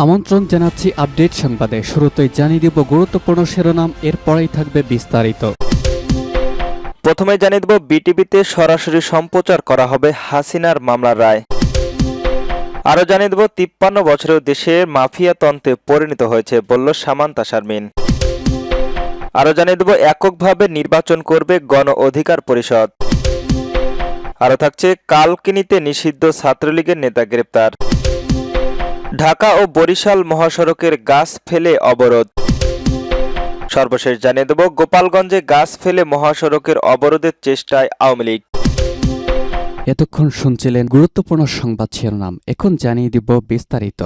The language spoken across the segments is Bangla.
আমন্ত্রণ জানাচ্ছি আপডেট সংবাদে। শুরুতেই জানিয়ে দিব গুরুত্বপূর্ণ শিরোনাম, এরপরেই থাকবে বিস্তারিত। প্রথমে জানিয়ে দেব বিটিভিতে সরাসরি সম্প্রচার করা হবে হাসিনার মামলার রায়। আরও জানিয়ে দেব ৫৩ বছরেও দেশের মাফিয়াতন্ত্রে পরিণত হয়েছে বলল সামান্তা শারমিন। আরও জানিয়ে দেব এককভাবে নির্বাচন করবে গণ অধিকার পরিষদ। আরও থাকছে কালকিনিতে নিষিদ্ধ ছাত্রলীগের নেতা গ্রেপ্তার। ঢাকা ও বরিশাল মহাসড়কের গাছ ফেলে অবরোধ। সর্বশেষ জানিয়ে দেব গোপালগঞ্জে গাছ ফেলে মহাসড়কের অবরোধের চেষ্টায় আওয়ামী লীগ। এতক্ষণ শুনছিলেন গুরুত্বপূর্ণ সংবাদ শিরোনাম, এখন জানিয়ে দিব বিস্তারিত।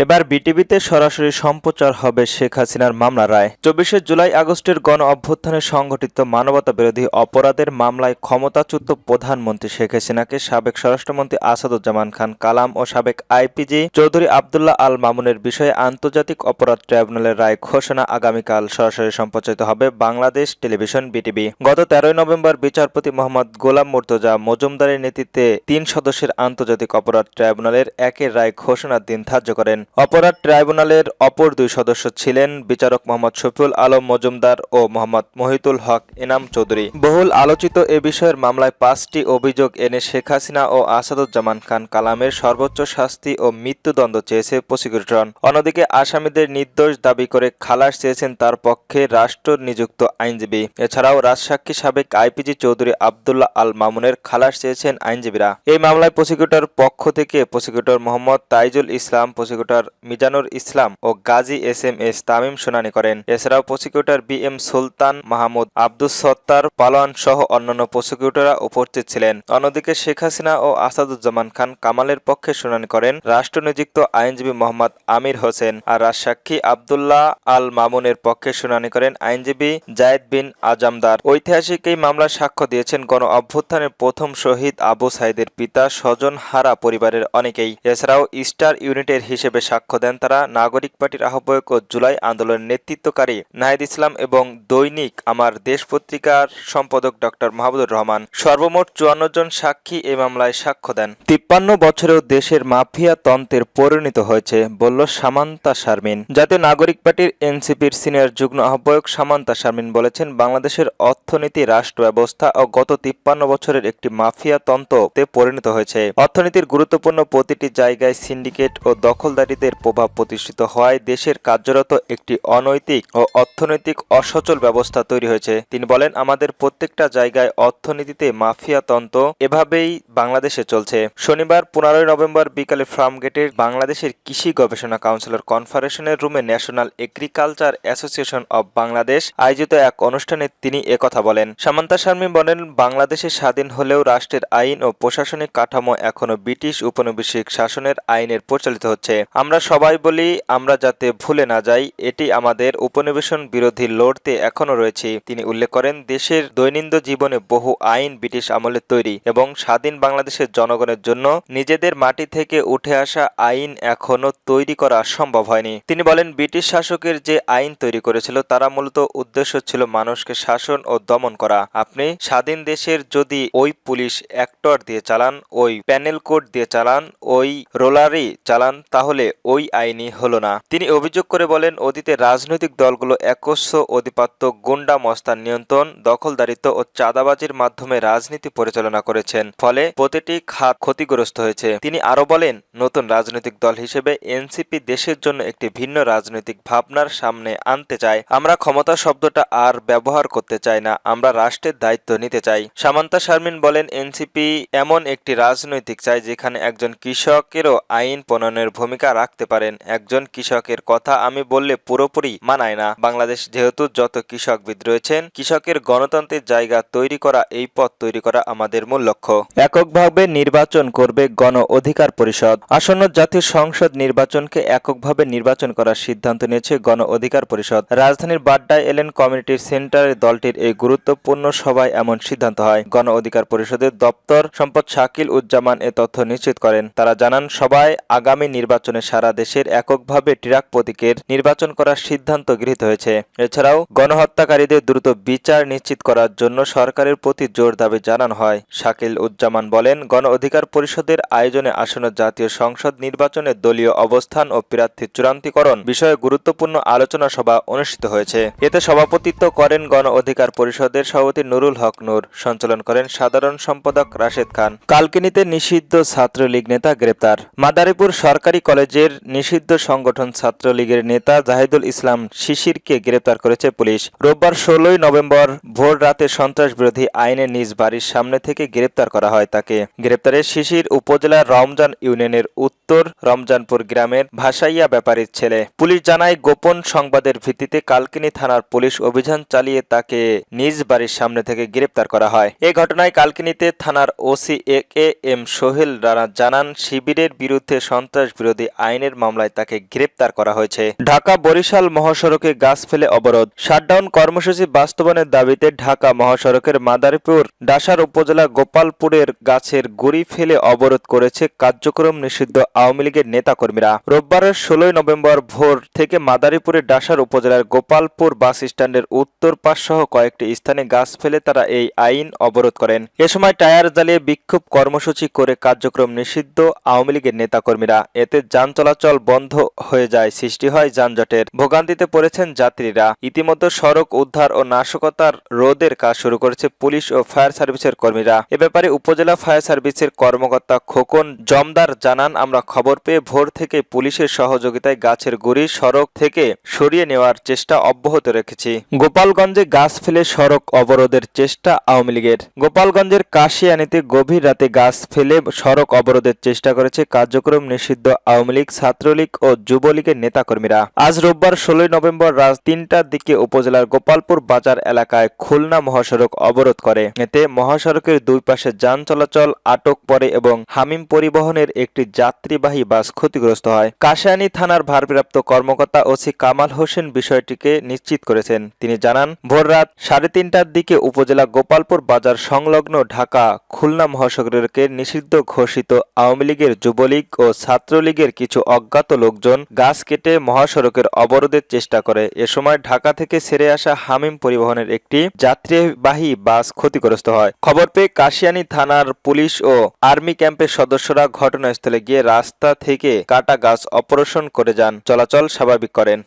এবার বিটিভিতে সরাসরি সম্প্রচার হবে শেখ হাসিনার মামলার রায়। ২৪ জুলাই আগস্টের গণ অভ্যুত্থানে সংঘটিত মানবতা বিরোধী অপরাধের মামলায় ক্ষমতাচ্যুত প্রধানমন্ত্রী শেখ হাসিনাকে সাবেক স্বরাষ্ট্রমন্ত্রী আসাদুজ্জামান খান কালাম ও সাবেক আইপিজি চৌধুরী আবদুল্লাহ আল মামুনের বিষয়ে আন্তর্জাতিক অপরাধ ট্রাইব্যুনালের রায় ঘোষণা আগামীকাল সরাসরি সম্প্রচারিত হবে বাংলাদেশ টেলিভিশন বিটিভি। গত ১৩ নভেম্বর বিচারপতি মোহাম্মদ গোলাম মুর্তজা মজুমদারের নেতৃত্বে ৩ সদস্যের আন্তর্জাতিক অপরাধ ট্রাইব্যুনালের একের রায় ঘোষণার দিন ধার্য করেন। অপরাধ ট্রাইব্যুনালের অপর ২ সদস্য ছিলেন বিচারক মোহাম্মদ শফিউল আলম মজুমদার ও মোহাম্মদ মহিতুল হক এনাম চৌধুরী। বহুল আলোচিত এ বিষয়ের মামলায় ৫টি অভিযোগ এনে শেখ হাসিনা ও আসাদুজ্জামান খান কালামের সর্বোচ্চ শাস্তি ও মৃত্যুদণ্ড চেয়েছে প্রসিকিউটর। অন্যদিকে আসামিদের নির্দোষ দাবি করে খালাস চেয়েছেন তার পক্ষে রাষ্ট্র নিযুক্ত আইনজীবী। এছাড়াও রাজসাক্ষী সাবেক আইপিজি চৌধুরী আবদুল্লাহ আল মামুনের খালাস চেয়েছেন আইনজীবীরা। এই মামলায় প্রসিকিউটর পক্ষ থেকে প্রসিকিউটর মোহাম্মদ তাইজুল ইসলাম, প্রসিকিউটর মিজানুর ইসলাম ও গাজী এস তামিম শুনানি করেন। এছাড়াও প্রসিকিউটর বি.এম. সুলতান মাহমুদ, আব্দুস সত্তার পালোয়ান সহ অন্যান্য প্রসিকিউটররা উপস্থিত ছিলেন। অন্যদিকে শেখ হাসিনা ও আসাদুজ্জামান খান কামালের পক্ষে শুনানি করেন রাষ্ট্রনিযুক্ত আইনজীবী মোহাম্মদ আমির হোসেন, আর রাজসাক্ষী আবদুল্লাহ আল মামুনের পক্ষে শুনানি করেন আইনজীবী জায়েদ বিন আজমদার। ঐতিহাসিক এই মামলার সাক্ষ্য দিয়েছেন গণ অভ্যুত্থানের প্রথম শহীদ আবু সাইদের পিতা, স্বজন হারা পরিবারের অনেকেই। এছাড়াও স্টার ইউনিটের হিসেবে সাক্ষ্য দেন তারা নাগরিক পার্টির আহ্বায়ক ও জুলাই আন্দোলনের নেতৃত্বকারী নাহিদ ইসলাম এবং দৈনিক আমার দেশ পত্রিকার সম্পাদক ডক্টর মাহবুবুর রহমান। সর্বমোট ৫৪ জন সাক্ষী এই মামলায় সাক্ষ্য দেন। ৫৩ বছরেও দেশের মাফিয়া তন্ত্রের পরিণত হয়েছে বলল সামান্তা শারমিন। জাতীয় নাগরিক পার্টির এনসিপির সিনিয়র যুগ্ম আহ্বায়ক সামান্তা শারমিন বলেছেন, বাংলাদেশের অর্থনীতি, রাষ্ট্র ব্যবস্থা ও গত ৫৩ বছরের একটি মাফিয়া তন্ত্রতে পরিণত হয়েছে। অর্থনীতির গুরুত্বপূর্ণ প্রতিটি জায়গায় সিন্ডিকেট ও দখলদারিদের প্রভাব প্রতিষ্ঠিত হওয়ায় দেশের কার্যরত একটি অনৈতিক ও অর্থনৈতিক অসচল ব্যবস্থা তৈরি হয়েছে। তিনি বলেন, আমাদের প্রত্যেকটা জায়গায় অর্থনীতিতে মাফিয়া তন্ত্র এভাবেই বাংলাদেশে চলছে। শনিবার ১৫ নভেম্বর বিকালে ফার্মগেটের বাংলাদেশের কৃষি গবেষণা কাউন্সিলর কনফারেশনের রুমে national agriculture association of Bangladesh আয়োজিত এক অনুষ্ঠানে তিনি একথা বলেন। সামান্তা শারমিন বলেন, বাংলাদেশে স্বাধীন হলেও রাষ্ট্রের আইন ও প্রশাসনিক কাঠামো এখনো ব্রিটিশ উপনিবেশিক শাসনের আইনের পরিচালিত হচ্ছে। আমরা সবাই বলি আমরা যাতে ভুলে না যাই, এটি আমাদের উপনিবেশন বিরোধী লড়তে এখনো রয়েছে। তিনি উল্লেখ করেন, দেশের দৈনন্দিন জীবনে বহু আইন ব্রিটিশ আমলের তৈরি এবং স্বাধীন বাংলাদেশের জনগণের জন্য নিজেদের মাটি থেকে উঠে আসা আইন এখনো তৈরি করা সম্ভব হয়নি। তিনি বলেন, ব্রিটিশ শাসকের যে আইন তৈরি করেছিল তারা মূলত উদ্দেশ্য ছিল মানুষকে শাসন ও দমন করা। আপনি স্বাধীন দেশের যদি ওই পুলিশ অ্যাক্টর দিয়ে চালান, ওই প্যানেল কোড দিয়ে চালান, ওই রোলারি চালান, তাহলে ওই আইনই হলো না। তিনি অভিযোগ করে বলেন, অতীতে রাজনৈতিক দলগুলো একস্ব আধিপত্য, গুন্ডা মস্তান নিয়ন্ত্রণ, দখলদারিত্ব ও চাঁদাবাজির মাধ্যমে রাজনীতি পরিচালনা করেছেন, ফলে প্রতিটি খাত ক্ষতিগ্রস্ত হয়েছে। তিনি আরো বলেন, নতুন রাজনৈতিক দল হিসেবে এনসিপি দেশের জন্য একটি ভিন্ন রাজনৈতিক ভাবনার সামনে আনতে চায়। আমরা ক্ষমতা শব্দটা আর ব্যবহার করতে চাই না, আমরা রাষ্ট্রের দায়িত্ব নিতে চাই। সামান্তা শারমিন বলেন, এনসিপি এমন একটি রাজনৈতিক চায় যেখানে একজন কৃষকেরও আইন প্রণয়নের ভূমিকা রাখতে পারেন। একজন কৃষকের কথা আমি বললে পুরোপুরি মানায় না। বাংলাদেশ যেহেতু যত কৃষকবিদ রয়েছেন, কৃষকের গণতন্ত্রের জায়গা তৈরি করা, এই পথ তৈরি করা আমাদের মূল লক্ষ্য। এককভাবে নির্বাচন করবে গণ অধিকার পরিষদ। আসন্ন জাতীয় সংসদ নির্বাচনকে এককভাবে নির্বাচন করার সিদ্ধান্ত নিয়েছে গণ অধিকার পরিষদ। রাজধানীর বাড্ডায় এলেন কমিউনিটি সেন্টারে দলটির এই গুরুত্বপূর্ণ সভায় এমন সিদ্ধান্ত হয়। গণ অধিকার পরিষদের দপ্তর সম্পদ শাকিল উজ্জামান এ তথ্য নিশ্চিত করেন। তারা জানান, সবাই আগামী নির্বাচনে সারা দেশের এককভাবে ট্রাক প্রতীকের নির্বাচন করার সিদ্ধান্ত গৃহীত হয়েছে। এছাড়াও গণহত্যাকারীদের দ্রুত বিচার নিশ্চিত করার জন্য সরকারের প্রতি জোর দাবি জানানো হয়। শাকিল উজ্জামান বলেন, গণ অধিকার পরিষদের আয়োজনে আসন্ন জাতীয় সংসদ নির্বাচনে দলীয় অবস্থান ও প্রার্থী চূড়ান্তকরণ বিষয়ে গুরুত্বপূর্ণ আলোচনা সভা অনুষ্ঠিত হয়েছে। এতে সভাপতিত্ব করেন গণ অধিকার পরিষদের সভাপতি নুরুল হক নূর, সঞ্চালন করেন সাধারণ সম্পাদক রাশেদ খান। কালকিনিতে নিষিদ্ধ ছাত্রলীগ নেতা গ্রেপ্তার। মাদারীপুর সরকারি কলেজের নিষিদ্ধ সংগঠন ছাত্রলীগের নেতা জাহিদুল ইসলাম শিশিরকে গ্রেপ্তার করেছে পুলিশ। রোববার 16 নভেম্বর ভোর রাতে সন্ত্রাস বিরোধী আইনে নিজ বাড়ির সামনে থেকে গ্রেপ্তার করা হয় তাকে। গ্রেপ্তারে শিশির উপজেলার রমজান ইউনিয়নের উত্তর রমজানপুর গ্রামের ভাসাইয়া ব্যাপারীর ছেলে। পুলিশ জানায়, গোপন সংবাদের ভিত্তিতে কালকিনি থানার পুলিশ অভিযান চালিয়ে তাকে নিজ বাড়ির সামনে থেকে গ্রেপ্তার করা হয়। এ ঘটনায় কালকিনিতে থানার ওসি এ.কে.এম. সোহেল রানা জানান, শিবিরের বিরুদ্ধে সন্ত্রাস বিরোধী আইনের মামলায় তাকে গ্রেপ্তার করা হয়েছে। ঢাকা বরিশাল মহাসড়কে গাছ ফেলে অবরোধ। শাটডাউন কর্মসূচি বাস্তবায়নের দাবিতে ঢাকা মহাসড়কের মাদারীপুর ডাসার উপজেলা গোপালপুরের গাছের গুড়ি ফেলে অবরোধ করেছে কার্যক্রম নিষিদ্ধ আওয়ামী লীগের নেতাকর্মীরা। রোববারের 16 নভেম্বর ভোর থেকে মাদারীপুরের ডাসার উপজেলার গোপালপুর বাস স্ট্যান্ডের উত্তর পাশ সহ কয়েকটি স্থানে গাছ ফেলে তারা এই আইন অবরোধ করেন। এ সময় টায়ার জ্বালিয়ে বিক্ষোভ কর্মসূচি করে কার্যক্রম নিষিদ্ধ আওয়ামী লীগের নেতাকর্মীরা। এতে যান চলাচল বন্ধ হয়ে যায়, সৃষ্টি হয় যানজটের। ভোগান্তিতে পড়েছেন যাত্রীরা। ইতিমধ্যে সড়ক উদ্ধার ও নাশকতার রোধের কাজ শুরু করেছে পুলিশ ও ফায়ার সার্ভিসের কর্মীরা। এ ব্যাপারে উপজেলা ফায়ার সার্ভিসের কর্মকর্তা খোকন জমদার জানান, আমরা খবর পেয়ে ভোর থেকে পুলিশের সহযোগিতায় গাছের গুড়ি সড়ক থেকে সরিয়ে নেওয়ার চেষ্টা অব্যাহত রেখেছি। গোপালগঞ্জে গাছ ফেলে সড়ক অবরোধের চেষ্টা আওয়ামী লীগের। গোপালগঞ্জের কাশিয়ানীতে গভীর রাতে গাছ ফেলে সড়ক অবরোধের চেষ্টা করেছে কার্যক্রম নিষিদ্ধ আওয়ামী লীগ, ছাত্রলীগ ও যুবলীগের নেতাকর্মীরা। আজ রোববার 16 নভেম্বর রাত 3টার দিকে উপজেলার গোপালপুর বাজার এলাকায় খুলনা মহাসড়ক অবরোধ করে। এতে মহাসড়কের দুই পাশে যান চলাচল আটক পড়ে এবং হামিম পরিবহনের একটি যাত্রীবাহী বাস ক্ষতিগ্রস্ত হয়। কাশিয়ানী থানার ভারপ্রাপ্ত কর্মকর্তা ওসি কামাল হোসেন বিষয়টিকে নিশ্চিত করেছেন। তিনি জানান, ভোর রাত 3:30টার দিকে উপজেলা গোপালপুর বাজার সংলগ্ন ঢাকা খুলনা মহাসড়কে নিষিদ্ধ ঘোষিত আওয়ামী লীগের, যুবলীগ ও ছাত্রলীগের কিছু অজ্ঞাত লোকজন গাছ কেটে মহাসড়কের অবরোধের চেষ্টা করে। এ সময় ঢাকা থেকে ছেড়ে আসা হামিম পরিবহনের একটি যাত্রীবাহী বাস ক্ষতিগ্রস্ত হয়। খবর পেয়ে কাশিয়ানী থানার পুলিশ ও আর্মি ক্যাম্পের সদস্যরা ঘটনাস্থলে গিয়ে রাস্তা থেকে কাটা গাছ অপারেশন করে যান চলাচল স্বাভাবিক করেন।